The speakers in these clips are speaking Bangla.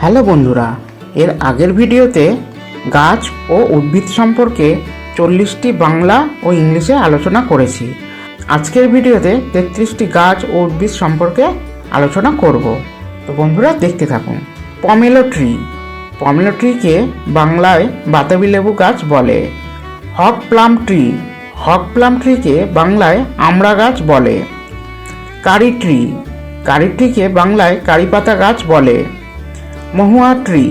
হ্যালো বন্ধুরা, এর আগের ভিডিওতে গাছ ও উদ্ভিদ সম্পর্কে 40টি বাংলা ও ইংলিশে আলোচনা করেছি। আজকের ভিডিওতে 33টি গাছ ও উদ্ভিদ সম্পর্কে আলোচনা করব। তো বন্ধুরা দেখতে থাকুন। পমেলো ট্রি, পমেলো ট্রিকে বাংলায় বাতাবি লেবু গাছ বলে। হক প্লাম ট্রি, হক প্লাম ট্রিকে বাংলায় আমড়া গাছ বলে। কারি ট্রি, কারি ট্রিকে বাংলায় কারি পাতা গাছ বলে। মহুয়া ট্রি,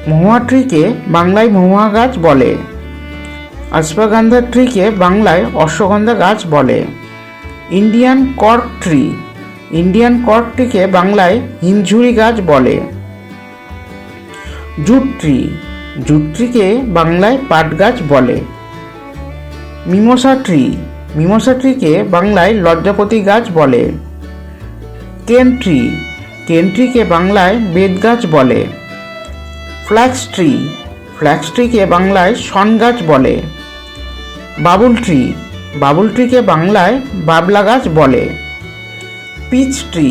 মহুয়া ট্রিকে বাংলায় মহুয়া গাছ বলে। অশ্বগন্ধা ট্রিকে বাংলায় অশ্বগন্ধা গাছ বলে। Indian cork tree, Indian cork ট্রিকে বাংলায় হিমঝুরি গাছ বলে। জুট ট্রি, জুট ট্রিকে বাংলায় পাট গাছ বলে। মিমোসা ট্রি, মিমোসা ট্রিকে বাংলায় লজ্জাপতি গাছ বলে। কেন ট্রি, কেন ট্রিকে বাংলায় বেত গাছ বলে। ফ্ল্যাক্স ট্রি, ফ্ল্যাক্স ট্রিকে বাংলায় শন গাছ বলে। বাবুল ট্রি, বাবুল ট্রিকে বাংলায় বাবলা গাছ বলে। পিচ ট্রি,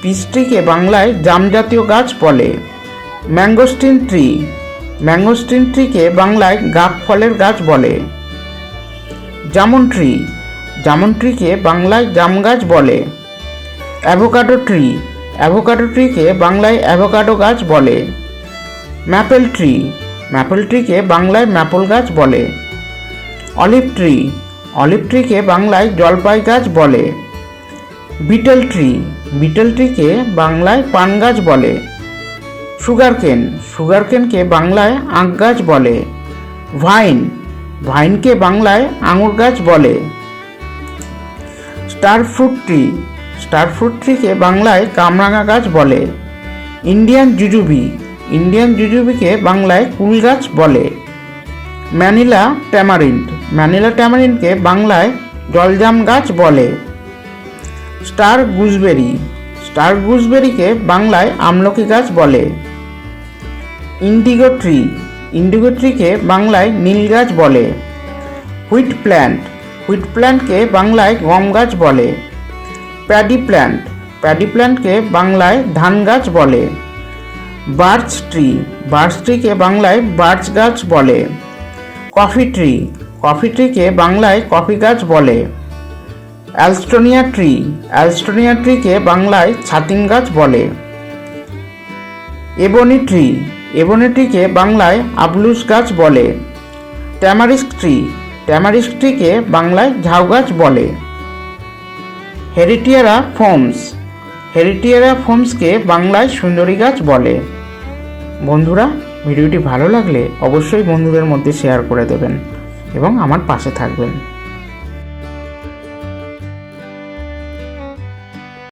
পিচ ট্রিকে বাংলায় জাম জাতীয় গাছ বলে। ম্যাঙ্গোস্টিন ট্রি, ম্যাঙ্গোস্টিন ট্রিকে বাংলায় গাব ফলের গাছ বলে। জামুন ট্রি, জামুন ট্রিকে বাংলায় জাম গাছ বলে। অ্যাভোকাডো ট্রি, অ্যাভোকাডো ট্রিকে বাংলায় অ্যাভোকাডো গাছ বলে। ম্যাপেল ট্রি, ম্যাপেল ট্রিকে বাংলায় ম্যাপল গাছ বলে। অলিভ ট্রি, অলিভ ট্রিকে বাংলায় জলপাই গাছ বলে। বিটেল ট্রি, বিটেল ট্রিকে বাংলায় পান গাছ বলে। সুগার কেন, সুগার কেনকে বাংলায় আখ গাছ বলে। ভাইন, ভাইনকে বাংলায় আঙুর গাছ বলে। Star fruit tree, star fruit ট্রিকে বাংলায় কামরাঙা গাছ বলে। ইন্ডিয়ান জুজুবি, ইন্ডিয়ান জুজুবিকে বাংলায় কুল গাছ বলে। ম্যানিলা ট্যামারিন্ড, ম্যানিলা ট্যামারিন্ডকে বাংলায় জলজাম গাছ বলে। স্টার গুজবেরি, স্টার গুজবেরিকে বাংলায় আমলকি গাছ বলে। ইন্ডিগো ট্রি, ইন্ডিগো ট্রিকে বাংলায় নীল গাছ বলে। হুইট প্ল্যান্ট, হুইট প্ল্যান্টকে বাংলায় গম গাছ বলে। প্যাডি প্ল্যান্ট, প্যাডি প্ল্যান্টকে বাংলায় ধান গাছ বলে। বার্চ ট্রি, বার্চ ট্রিকে বাংলায় বার্চ গাছ বলে। কফি ট্রি, কফি ট্রিকে বাংলায় কফি গাছ বলে। অ্যালস্টোনিয়া ট্রি, অ্যালস্টোনিয়া ট্রিকে বাংলায় ছাতিম গাছ বলে। এবনি ট্রি, এবনি ট্রিকে বাংলায় আবলুস গাছ বলে। ট্যামারিস্ক ট্রি, ট্যামারিস্ক ট্রিকে বাংলায় ঝাউ গাছ বলে। হেরিটিয়ারা ফোমস, হেরিটিয়ারা ফোমসকে বাংলায় সুন্দরী গাছ বলে। বন্ধুরা, ভিডিওটি ভালো লাগলে অবশ্যই বন্ধুদের মধ্যে শেয়ার করে দেবেন এবং আমার পাশে থাকবেন।